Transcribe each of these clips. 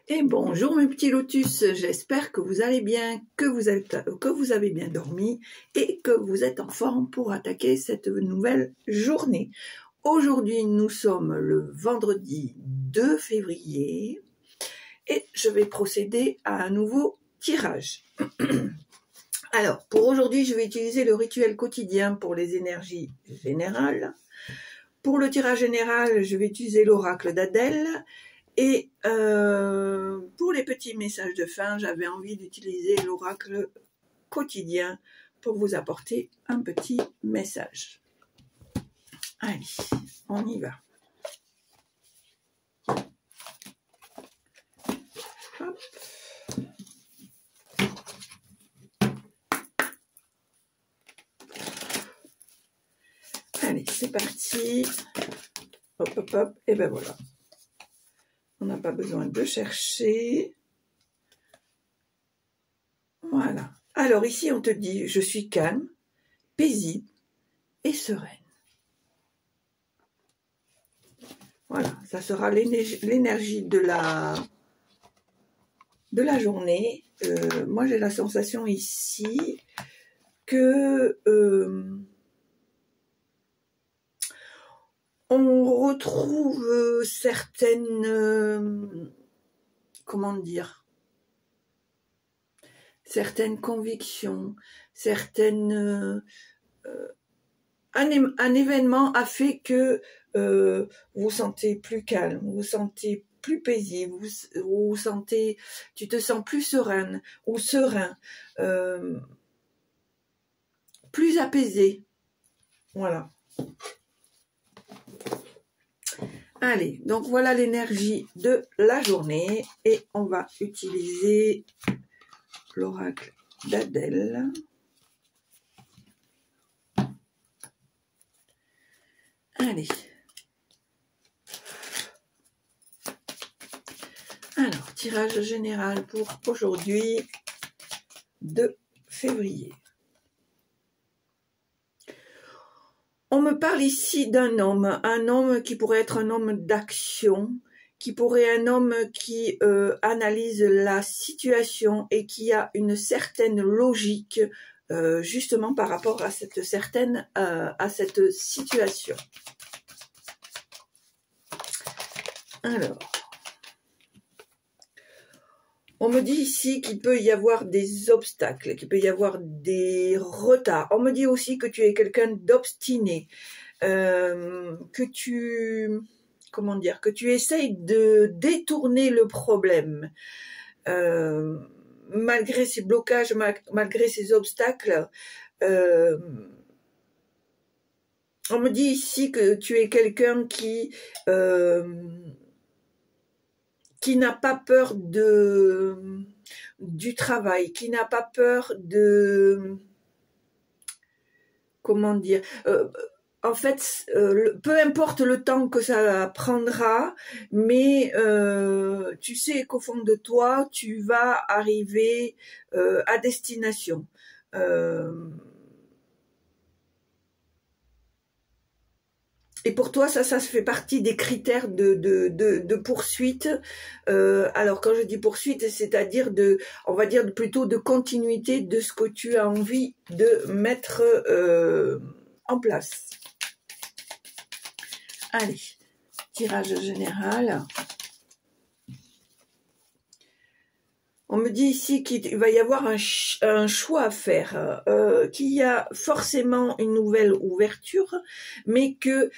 Et bonjour mes petits lotus, j'espère que vous allez bien, que vous avez bien dormi et que vous êtes en forme pour attaquer cette nouvelle journée. Aujourd'hui, nous sommes le vendredi 2 février et je vais procéder à un nouveau tirage. Alors, pour aujourd'hui, je vais utiliser le rituel quotidien pour les énergies générales. Pour le tirage général, je vais utiliser l'oracle d'Adèle. Et pour les petits messages de fin, j'avais envie d'utiliser l'oracle quotidien pour vous apporter un petit message. Allez, on y va. Hop. Allez, c'est parti. Hop, hop, hop. Et ben voilà. On n'a pas besoin de chercher. Voilà. Alors ici, on te dit, je suis calme, paisible et sereine. Voilà, ça sera l'énergie de la journée. Moi, j'ai la sensation ici que on retrouve certaines, comment dire, certaines convictions, certaines... un événement a fait que vous vous sentez plus calme, vous vous sentez plus paisible, vous sentez, tu te sens plus sereine ou serein, plus apaisé. Voilà. Allez, donc voilà l'énergie de la journée et on va utiliser l'oracle d'Adèle. Allez. Alors, tirage général pour aujourd'hui, 2 février. On me parle ici d'un homme qui pourrait être un homme d'action, qui pourrait être un homme qui analyse la situation et qui a une certaine logique justement par rapport à cette situation. Alors, on me dit ici qu'il peut y avoir des obstacles, qu'il peut y avoir des retards. On me dit aussi que tu es quelqu'un d'obstiné, que tu essayes de détourner le problème. Malgré ces blocages, malgré ces obstacles, on me dit ici que tu es quelqu'un qui n'a pas peur du travail, qui n'a pas peur de... Comment dire, en fait, peu importe le temps que ça prendra, mais tu sais qu'au fond de toi, tu vas arriver à destination. Et pour toi, ça fait partie des critères de poursuite. Alors, quand je dis poursuite, c'est-à-dire on va dire plutôt de continuité de ce que tu as envie de mettre en place. Allez, tirage général. On me dit ici qu'il va y avoir un choix à faire, qu'il y a forcément une nouvelle ouverture, mais que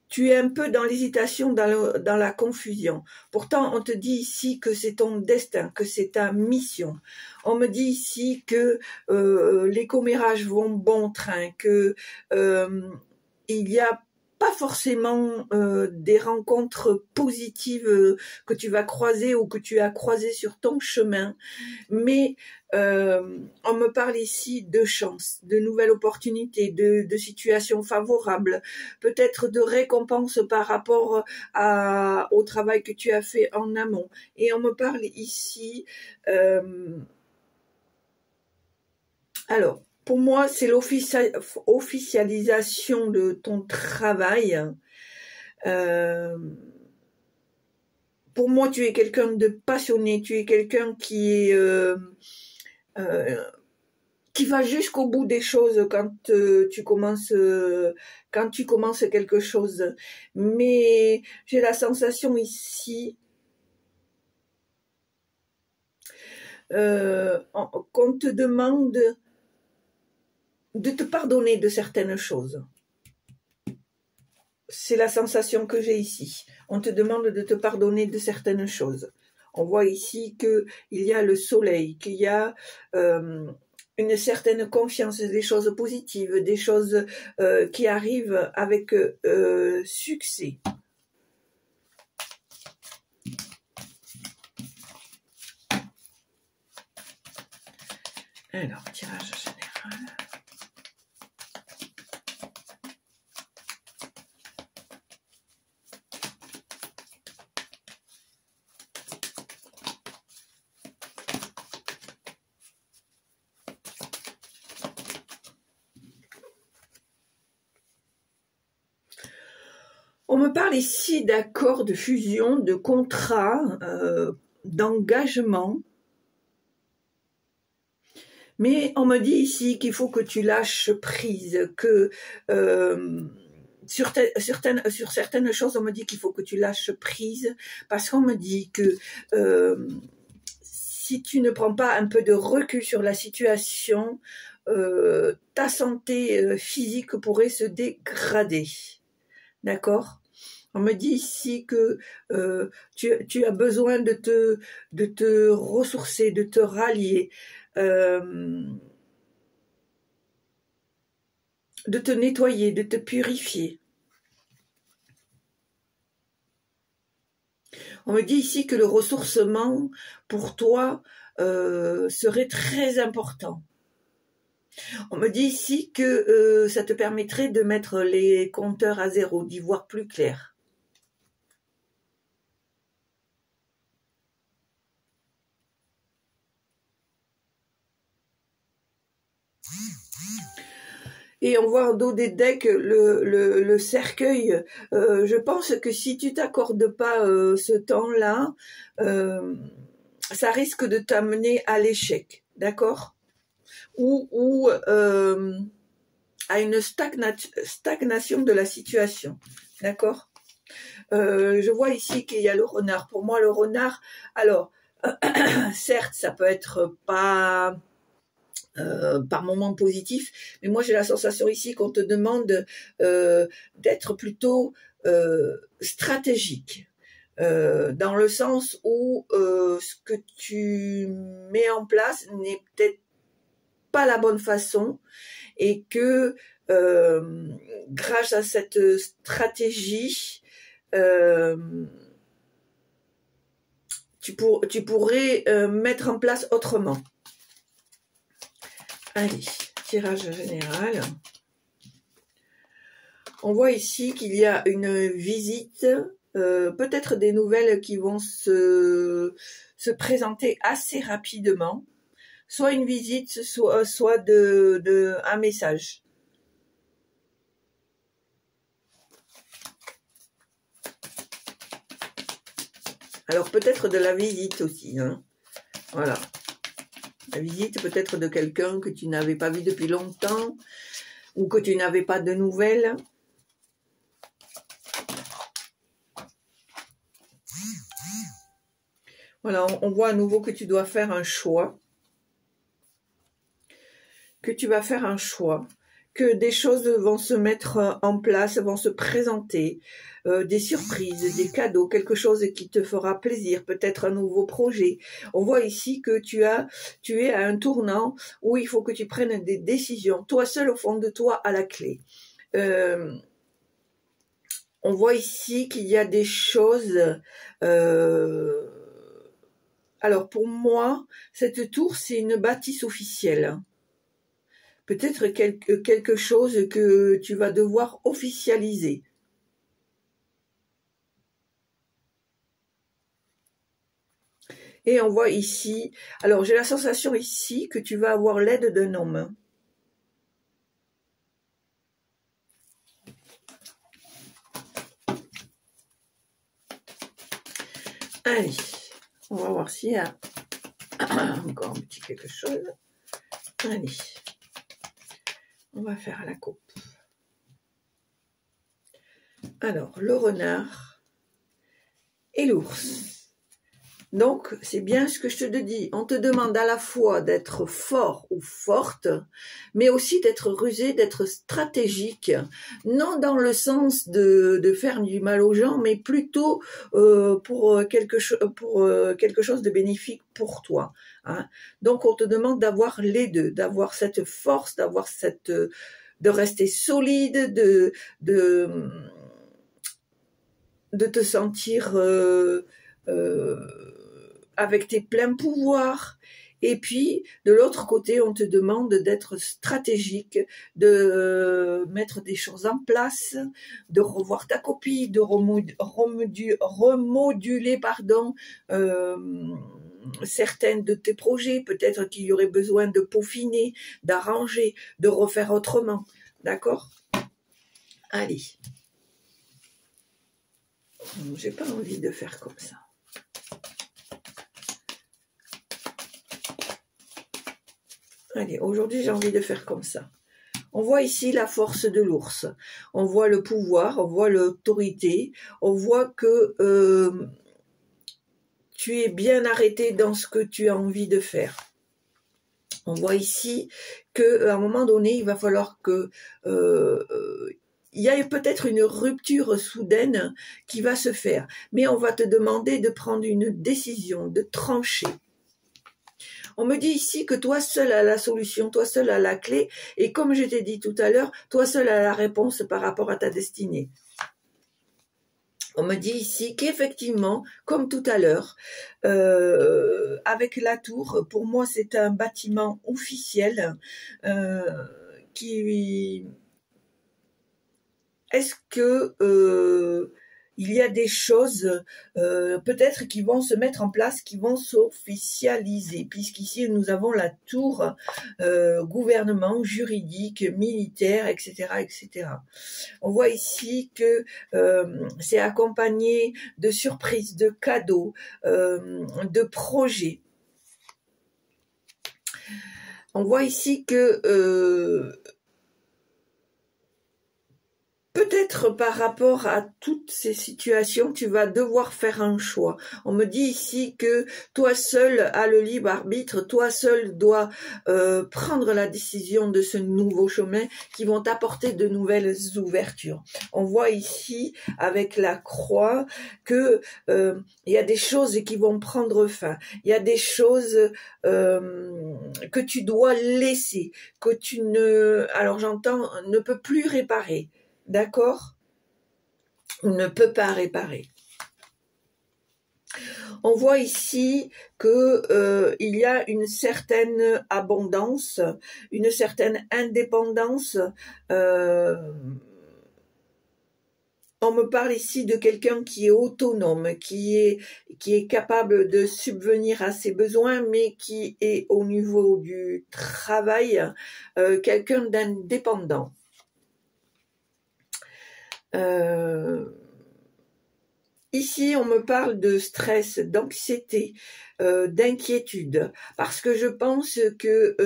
tu es un peu dans l'hésitation, dans la confusion. Pourtant, on te dit ici que c'est ton destin, que c'est ta mission. On me dit ici que les commérages vont bon train, que il y a pas forcément des rencontres positives que tu vas croiser ou que tu as croisées sur ton chemin, mais on me parle ici de chance, de nouvelles opportunités, de situations favorables, peut-être de récompenses par rapport au travail que tu as fait en amont. Et on me parle ici... alors, pour moi, c'est l'officialisation de ton travail. pour moi, tu es quelqu'un de passionné, tu es quelqu'un qui va jusqu'au bout des choses quand tu commences quelque chose. Mais j'ai la sensation ici qu'on te demande de te pardonner de certaines choses. C'est la sensation que j'ai ici. On te demande de te pardonner de certaines choses. On voit ici qu'il y a le soleil, qu'il y a une certaine confiance, des choses positives, des choses qui arrivent avec succès. Alors, tirage général. On me parle ici d'accords, de fusion, de contrats, d'engagement. Mais on me dit ici qu'il faut que tu lâches prise, que sur certaines choses, on me dit qu'il faut que tu lâches prise, parce qu'on me dit que si tu ne prends pas un peu de recul sur la situation, ta santé physique pourrait se dégrader. D'accord ? On me dit ici que tu as besoin de te ressourcer, de te rallier, de te nettoyer, de te purifier. On me dit ici que le ressourcement pour toi serait très important. On me dit ici que ça te permettrait de mettre les compteurs à zéro, d'y voir plus clair. Et on voit en dos des decks le cercueil. Je pense que si tu t'accordes pas ce temps-là, ça risque de t'amener à l'échec, d'accord ? Ou à une stagnation de la situation, d'accord ? Je vois ici qu'il y a le renard. Pour moi, le renard, alors, certes, ça peut être pas par moments positifs, mais moi j'ai la sensation ici qu'on te demande d'être plutôt stratégique, dans le sens où ce que tu mets en place n'est peut-être pas la bonne façon, et que grâce à cette stratégie, tu pourrais mettre en place autrement. Allez, tirage général. On voit ici qu'il y a une visite, peut-être des nouvelles qui vont se présenter assez rapidement. Soit une visite, soit un message. Alors peut-être de la visite aussi, hein. Voilà. La visite peut-être de quelqu'un que tu n'avais pas vu depuis longtemps, ou que tu n'avais pas de nouvelles. Voilà, on voit à nouveau que tu dois faire un choix. Que tu vas faire un choix. Que des choses vont se mettre en place, vont se présenter, des surprises, des cadeaux, quelque chose qui te fera plaisir, peut-être un nouveau projet. On voit ici que tu es à un tournant où il faut que tu prennes des décisions, toi seul au fond de toi à la clé. On voit ici qu'il y a des choses... alors pour moi, cette tour, c'est une bâtisse officielle. Peut-être quelque chose que tu vas devoir officialiser. Et on voit ici, alors j'ai la sensation ici que tu vas avoir l'aide d'un homme. Allez, on va voir s'il y a encore un petit quelque chose. Allez, on va faire la coupe. Alors, le renard et l'ours. Donc, c'est bien ce que je te dis. On te demande à la fois d'être fort ou forte, mais aussi d'être rusé, d'être stratégique. Non dans le sens de faire du mal aux gens, mais plutôt pour quelque chose de bénéfique pour toi. Hein. Donc, on te demande d'avoir les deux, d'avoir cette force, d'avoir cette... de rester solide, de te sentir... avec tes pleins pouvoirs. Et puis, de l'autre côté, on te demande d'être stratégique, de mettre des choses en place, de revoir ta copie, de remoduler certaines de tes projets. Peut-être qu'il y aurait besoin de peaufiner, d'arranger, de refaire autrement. D'accord? Allez. J'ai pas envie de faire comme ça. Allez, aujourd'hui, j'ai envie de faire comme ça. On voit ici la force de l'ours. On voit le pouvoir, on voit l'autorité. On voit que tu es bien arrêté dans ce que tu as envie de faire. On voit ici qu'à un moment donné, il va falloir que... il y a peut-être une rupture soudaine qui va se faire. Mais on va te demander de prendre une décision, de trancher. On me dit ici que toi seul as la solution, toi seul as la clé, et comme je t'ai dit tout à l'heure, toi seul as la réponse par rapport à ta destinée. On me dit ici qu'effectivement, comme tout à l'heure, avec la tour, pour moi c'est un bâtiment officiel qui... Est-ce que... il y a des choses peut-être qui vont se mettre en place, qui vont s'officialiser, puisqu'ici nous avons la tour gouvernement, juridique, militaire, etc., etc. On voit ici que c'est accompagné de surprises, de cadeaux, de projets. On voit ici que peut-être par rapport à toutes ces situations, tu vas devoir faire un choix. On me dit ici que toi seul as le libre arbitre, toi seul dois prendre la décision de ce nouveau chemin qui vont t'apporter de nouvelles ouvertures. On voit ici avec la croix que il y a des choses qui vont prendre fin. Il y a des choses que tu dois laisser, que tu ne, alors j'entends, ne peux plus réparer. D'accord? On ne peut pas réparer. On voit ici que il y a une certaine abondance, une certaine indépendance. On me parle ici de quelqu'un qui est autonome, qui est capable de subvenir à ses besoins, mais qui est au niveau du travail quelqu'un d'indépendant. Ici, on me parle de stress, d'anxiété, d'inquiétude, parce que je pense que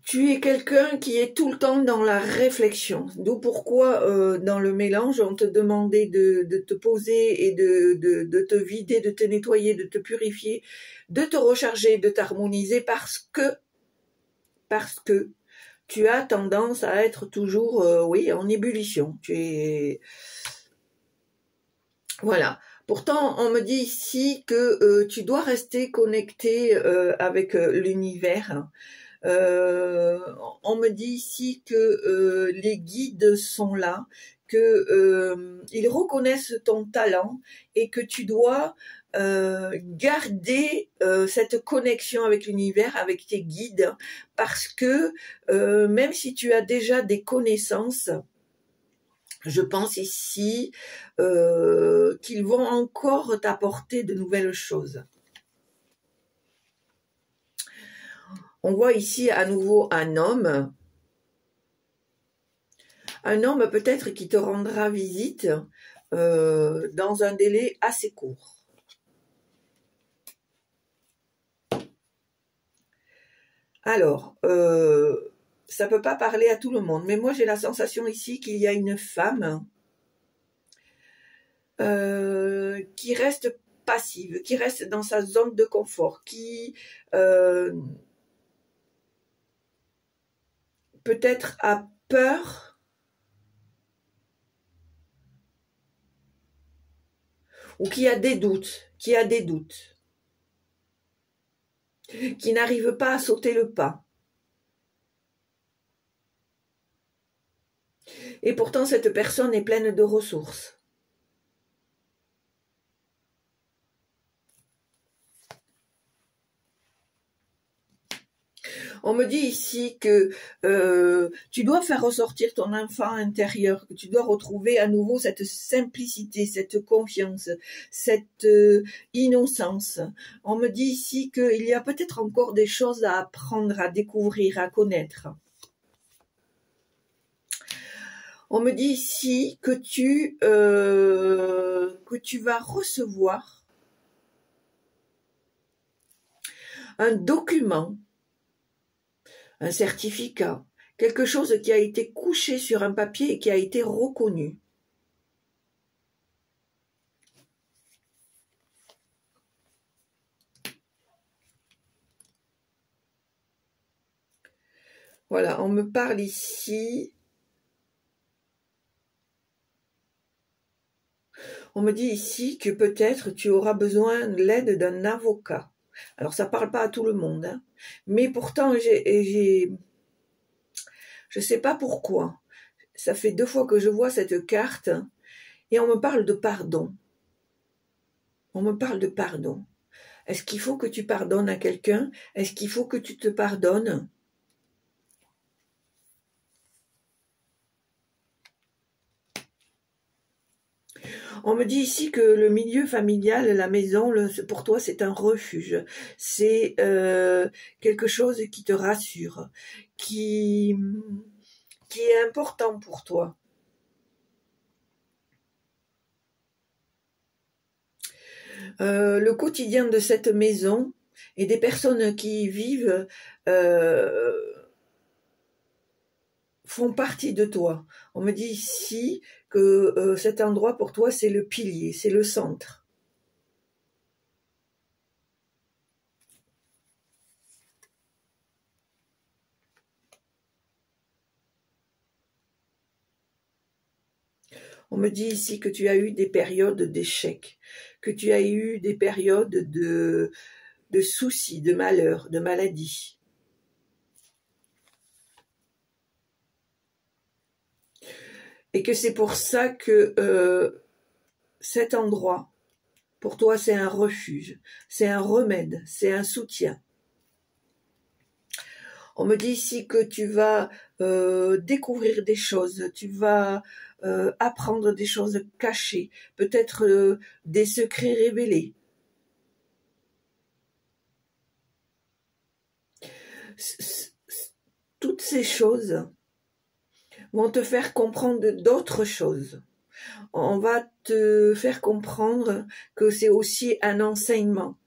tu es quelqu'un qui est tout le temps dans la réflexion. D'où pourquoi, dans le mélange, on te demandait de te poser et de te vider, de te nettoyer, de te purifier, de te recharger, de t'harmoniser, parce que tu as tendance à être toujours, oui, en ébullition. Tu es... Voilà. Pourtant, on me dit ici que tu dois rester connecté avec l'univers. On me dit ici que les guides sont là, que ils reconnaissent ton talent et que tu dois garder cette connexion avec l'univers, avec tes guides, parce que même si tu as déjà des connaissances, je pense ici qu'ils vont encore t'apporter de nouvelles choses. On voit ici à nouveau un homme peut-être qui te rendra visite dans un délai assez court. Alors, ça ne peut pas parler à tout le monde, mais moi j'ai la sensation ici qu'il y a une femme qui reste passive, qui reste dans sa zone de confort, qui peut-être a peur ou qui a des doutes, qui n'arrive pas à sauter le pas. Et pourtant, cette personne est pleine de ressources. On me dit ici que tu dois faire ressortir ton enfant intérieur, que tu dois retrouver à nouveau cette simplicité, cette confiance, cette innocence. On me dit ici qu'il y a peut-être encore des choses à apprendre, à découvrir, à connaître. On me dit ici que tu vas recevoir un document, un certificat, quelque chose qui a été couché sur un papier et qui a été reconnu. Voilà, on me parle ici. On me dit ici que peut-être tu auras besoin de l'aide d'un avocat. Alors ça parle pas à tout le monde, hein, mais pourtant je sais pas pourquoi. Ça fait 2 fois que je vois cette carte et on me parle de pardon. On me parle de pardon. Est-ce qu'il faut que tu pardonnes à quelqu'un? Est-ce qu'il faut que tu te pardonnes? On me dit ici que le milieu familial, la maison, pour toi, c'est un refuge. C'est quelque chose qui te rassure, qui est important pour toi. Le quotidien de cette maison et des personnes qui y vivent font partie de toi. On me dit ici que cet endroit pour toi c'est le pilier, c'est le centre. On me dit ici que tu as eu des périodes d'échec, que tu as eu des périodes de soucis, de malheur, de maladie. Et que c'est pour ça que cet endroit, pour toi, c'est un refuge, c'est un remède, c'est un soutien. On me dit ici que tu vas découvrir des choses, tu vas apprendre des choses cachées, peut-être des secrets révélés. Toutes ces choses vont te faire comprendre d'autres choses. On va te faire comprendre que c'est aussi un enseignement.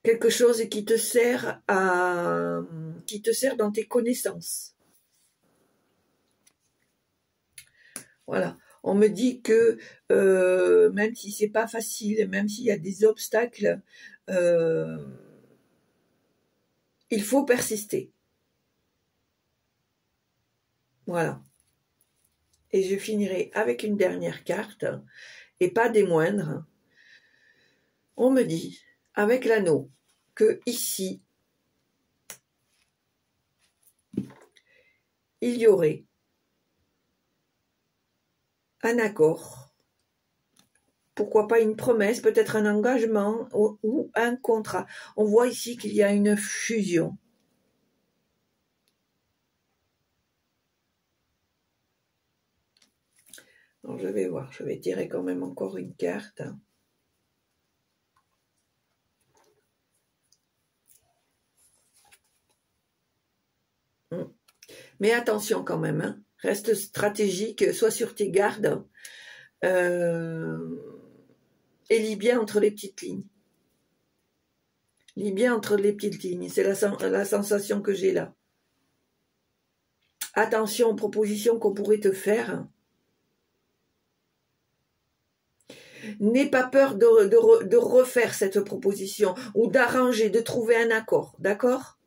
Quelque chose qui te sert dans tes connaissances. Voilà. On me dit que même si c'est pas facile, même s'il y a des obstacles, il faut persister. Voilà. Et je finirai avec une dernière carte, et pas des moindres. On me dit, avec l'anneau, que ici, il y aurait un accord, pourquoi pas une promesse, peut-être un engagement ou un contrat. On voit ici qu'il y a une fusion. Alors je vais voir, je vais tirer quand même encore une carte. Mais attention quand même, hein. Reste stratégique, sois sur tes gardes. et lis bien entre les petites lignes. Lis bien entre les petites lignes, c'est la sensation que j'ai là. Attention aux propositions qu'on pourrait te faire. N'aie pas peur de refaire cette proposition ou d'arranger, de trouver un accord, d'accord?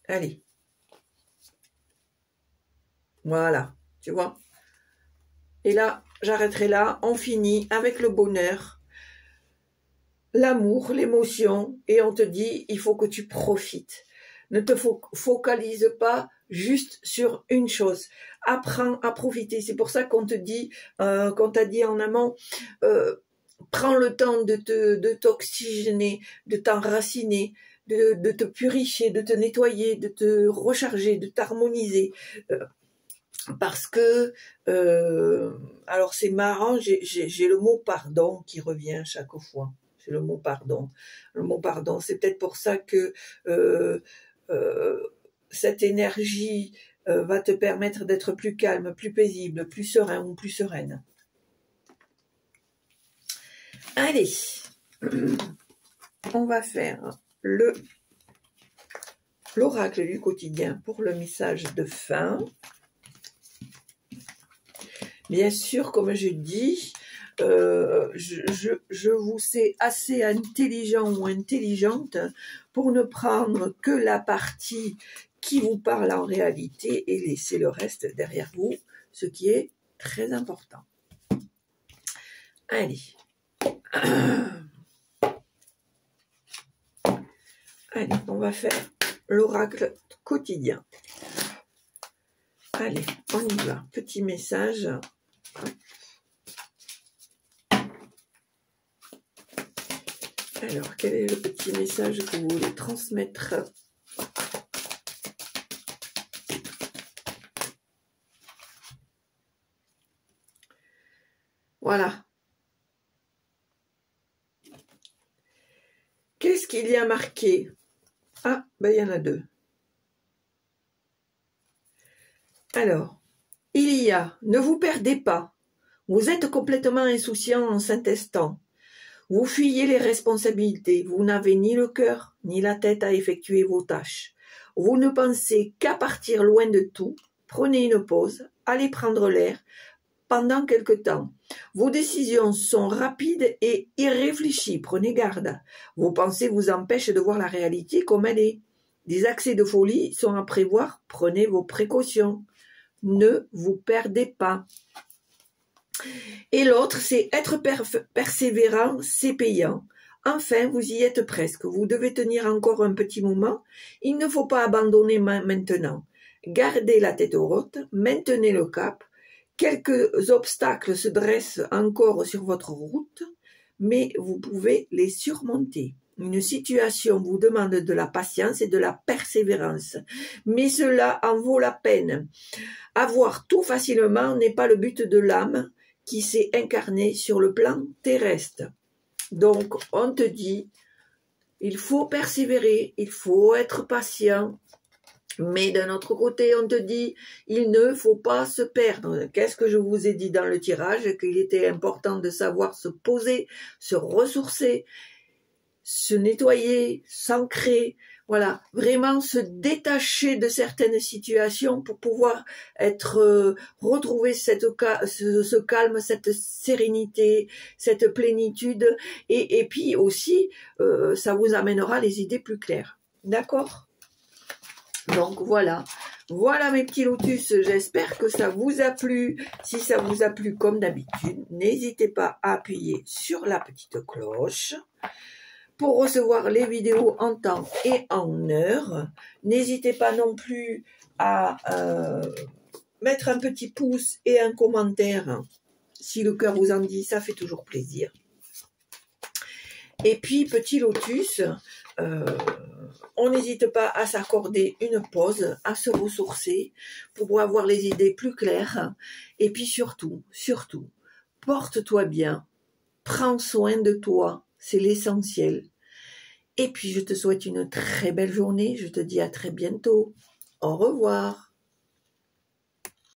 Allez. Voilà, tu vois. Et là, j'arrêterai là, on finit avec le bonheur, l'amour, l'émotion, et on te dit, il faut que tu profites. Ne te focalise pas juste sur une chose. Apprends à profiter. C'est pour ça qu'on te dit, qu'on t'a dit en amont, prends le temps de t'oxygéner, de t'enraciner, de te purifier, de te nettoyer, de te recharger, de t'harmoniser. Parce que, alors c'est marrant, j'ai le mot pardon qui revient chaque fois. C'est le mot pardon. Le mot pardon, c'est peut-être pour ça que cette énergie va te permettre d'être plus calme, plus paisible, plus serein ou plus sereine. Allez, on va faire l'oracle du quotidien pour le message de fin. Bien sûr, comme je dis, je vous sais assez intelligent ou intelligente pour ne prendre que la partie qui vous parle en réalité et laisser le reste derrière vous, ce qui est très important. Allez. Allez, on va faire l'oracle quotidien. Allez, on y va. Petit message. Alors, quel est le petit message que vous voulez transmettre? Voilà. Qu'est-ce qu'il y a marqué? Ah, ben il y en a deux. Alors, il y a, ne vous perdez pas. Vous êtes complètement insouciant en cet instant. Vous fuyez les responsabilités. Vous n'avez ni le cœur, ni la tête à effectuer vos tâches. Vous ne pensez qu'à partir loin de tout. Prenez une pause, allez prendre l'air pendant quelque temps. Vos décisions sont rapides et irréfléchies. Prenez garde. Vos pensées vous empêchent de voir la réalité comme elle est. Des accès de folie sont à prévoir. Prenez vos précautions. Ne vous perdez pas. Et l'autre, c'est être persévérant, c'est payant. Enfin, vous y êtes presque. Vous devez tenir encore un petit moment. Il ne faut pas abandonner maintenant. Gardez la tête haute, maintenez le cap. Quelques obstacles se dressent encore sur votre route, mais vous pouvez les surmonter. Une situation vous demande de la patience et de la persévérance, mais cela en vaut la peine. Avoir tout facilement n'est pas le but de l'âme qui s'est incarnée sur le plan terrestre. Donc, on te dit, il faut persévérer, il faut être patient, mais d'un autre côté, on te dit, il ne faut pas se perdre. Qu'est-ce que je vous ai dit dans le tirage? Qu'il était important de savoir se poser, se ressourcer, se nettoyer, s'ancrer, voilà, vraiment se détacher de certaines situations pour pouvoir retrouver ce calme, cette sérénité, cette plénitude, et puis aussi, ça vous amènera les idées plus claires. D'accord? Donc voilà mes petits lotus, j'espère que ça vous a plu. Si ça vous a plu comme d'habitude, n'hésitez pas à appuyer sur la petite cloche pour recevoir les vidéos en temps et en heure. N'hésitez pas non plus à mettre un petit pouce et un commentaire si le cœur vous en dit, ça fait toujours plaisir. Et puis petit lotus, on n'hésite pas à s'accorder une pause, à se ressourcer pour avoir les idées plus claires. Et puis surtout, porte-toi bien, prends soin de toi, c'est l'essentiel. Et puis je te souhaite une très belle journée, je te dis à très bientôt. Au revoir.